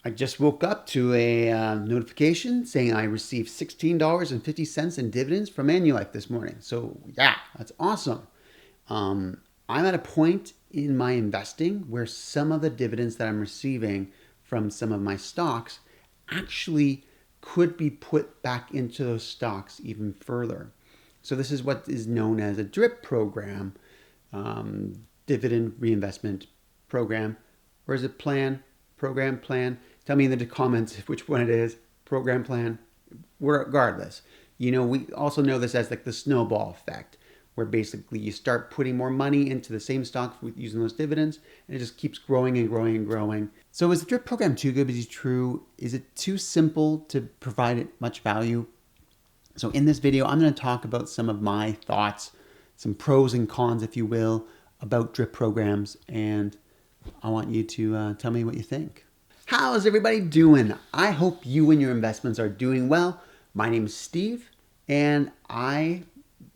I just woke up to a notification saying I received $16.50 in dividends from Manulife this morning. So yeah, that's awesome. I'm at a point in my investing where some of the dividends that I'm receiving from some of my stocks actually could be put back into those stocks even further. So this is what is known as a DRIP program, dividend reinvestment program, or is it plan? Tell me in the comments which one it is, program, plan. Regardless, we also know this as like the snowball effect, where basically you start putting more money into the same stock with using those dividends, and it just keeps growing and growing and growing. So is the drip program too good to be true? Is it too simple to provide it much value? So in this video, I'm going to talk about some of my thoughts, some pros and cons, if you will, about drip programs, and I want you to tell me what you think. How's everybody doing? I hope you and your investments are doing well. My name is Steve, and I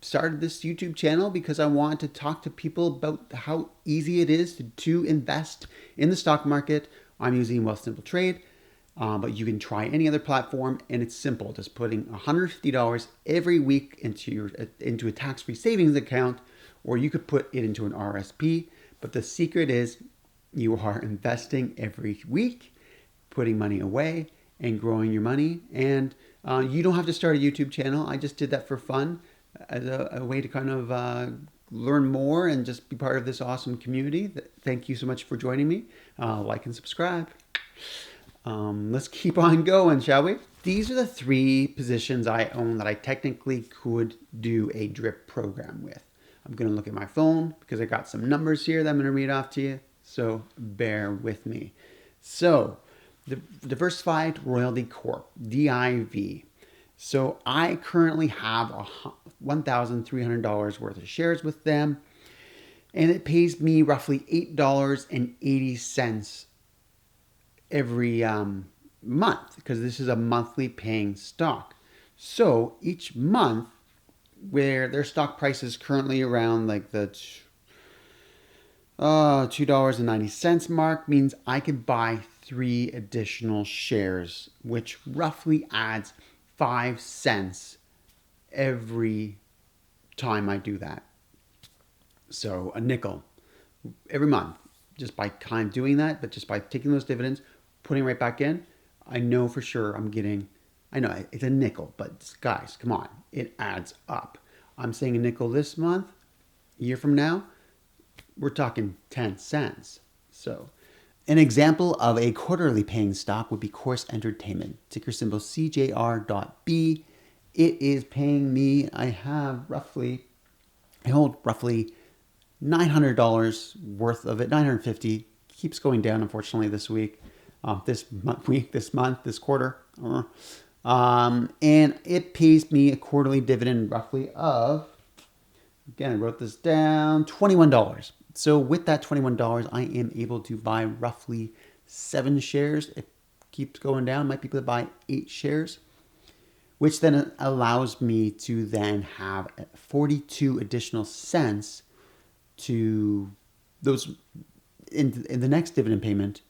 started this YouTube channel because I want to talk to people about how easy it is to invest in the stock market. I'm using Wealthsimple Trade, but you can try any other platform, and it's simple. Just putting $150 every week into a tax-free savings account, or you could put it into an RSP. But the secret is you are investing every week, putting money away and growing your money. And you don't have to start a YouTube channel. I just did that for fun as a way to kind of learn more and just be part of this awesome community. Thank you so much for joining me. Like and subscribe. Let's keep on going, shall we? These are the 3 positions I own that I technically could do a drip program with. I'm going to look at my phone because I got some numbers here that I'm going to read off to you. So bear with me. So the Diversified Royalty Corp, DIV. So I currently have $1,300 worth of shares with them, and it pays me roughly $8.80 every month, because this is a monthly paying stock. So each month, where their stock price is currently around like the $2.90 mark, means I could buy 3 additional shares, which roughly adds 5 cents every time I do that. So a nickel every month, just by kind of doing that, but just by taking those dividends, putting right back in, I know for sure I know it's a nickel, but guys, come on, it adds up. I'm saying a nickel this month, a year from now, we're talking 10 cents. So an example of a quarterly paying stock would be Course Entertainment, ticker symbol CJR.B. It is paying me, I hold roughly $900 worth of it, $950. Keeps going down, unfortunately, this week, this quarter. And it pays me a quarterly dividend roughly of, again, I wrote this down, $21. So with that $21, I am able to buy roughly 7 shares. It keeps going down. Might be able to buy 8 shares, which then allows me to then have 42 additional cents to those in the next dividend payment,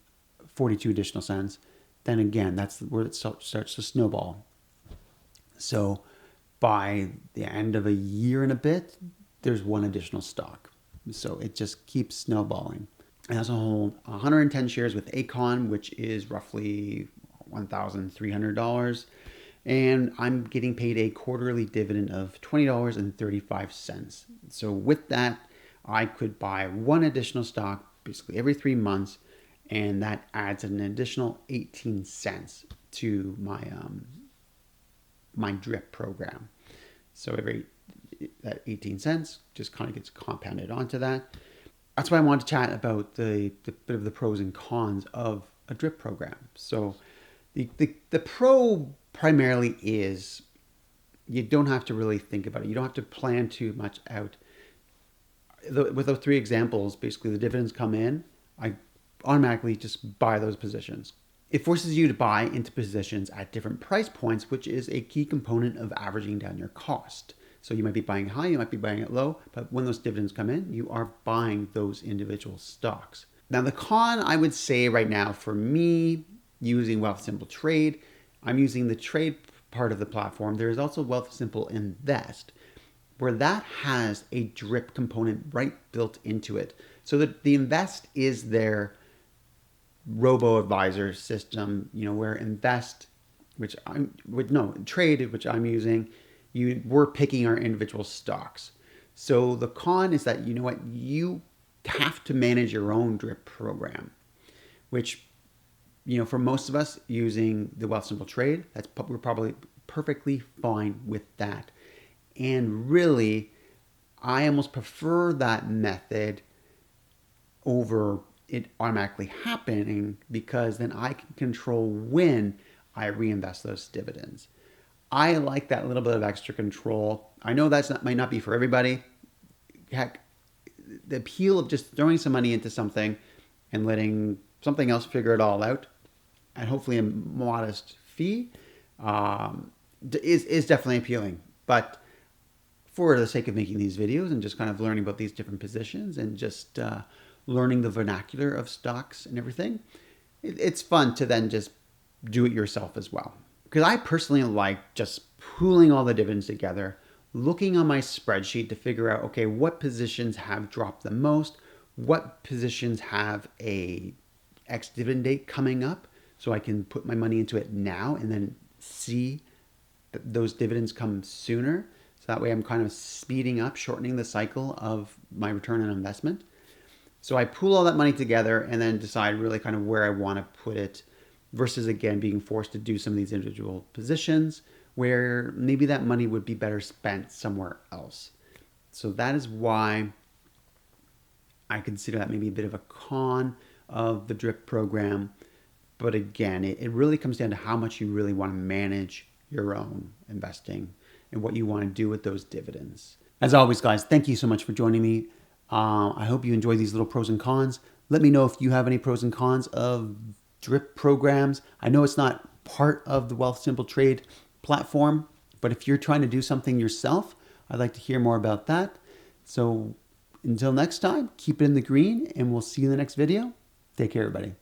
42 additional cents. Then again, that's where it starts to snowball. So by the end of a year and a bit, there's 1 additional stock. So it just keeps snowballing. I also hold 110 shares with Acon, which is roughly $1,300. And I'm getting paid a quarterly dividend of $20.35. So with that, I could buy 1 additional stock basically every 3 months, and that adds an additional 18 cents to my my drip program. So that 18 cents just kind of gets compounded onto that. That's why I want to chat about the bit of the pros and cons of a drip program. So the pro primarily is you don't have to really think about it. You don't have to plan too much out. With those 3 examples, basically the dividends come in, I automatically just buy those positions. It forces you to buy into positions at different price points, which is a key component of averaging down your cost. So you might be buying high, you might be buying it low, but when those dividends come in, you are buying those individual stocks. Now the con, I would say right now for me, using Wealthsimple Trade. I'm using the trade part of the platform. There is also Wealthsimple Invest, where that has a drip component right built into it. So that the Invest is their robo-advisor system, where Invest, Trade, which I'm using, we're picking our individual stocks. So the con is that, you have to manage your own drip program, which, for most of us using the Wealthsimple Trade, we're probably perfectly fine with that. And really, I almost prefer that method over it automatically happening, because then I can control when I reinvest those dividends. I like that little bit of extra control. I know might not be for everybody. Heck, the appeal of just throwing some money into something and letting something else figure it all out, and hopefully a modest fee, is definitely appealing. But for the sake of making these videos and just kind of learning about these different positions and just learning the vernacular of stocks and everything, it's fun to then just do it yourself as well. Because I personally like just pooling all the dividends together, looking on my spreadsheet to figure out, okay, what positions have dropped the most, what positions have a ex-dividend date coming up, so I can put my money into it now and then see that those dividends come sooner. So that way I'm kind of speeding up, shortening the cycle of my return on investment. So I pool all that money together and then decide really kind of where I want to put it, versus, again, being forced to do some of these individual positions where maybe that money would be better spent somewhere else. So that is why I consider that maybe a bit of a con of the drip program. But again, it really comes down to how much you really want to manage your own investing and what you want to do with those dividends. As always, guys, thank you so much for joining me. I hope you enjoy these little pros and cons. Let me know if you have any pros and cons of drip programs. I know it's not part of the Wealthsimple Trade platform, but if you're trying to do something yourself, I'd like to hear more about that. So until next time, keep it in the green, and we'll see you in the next video. Take care, everybody.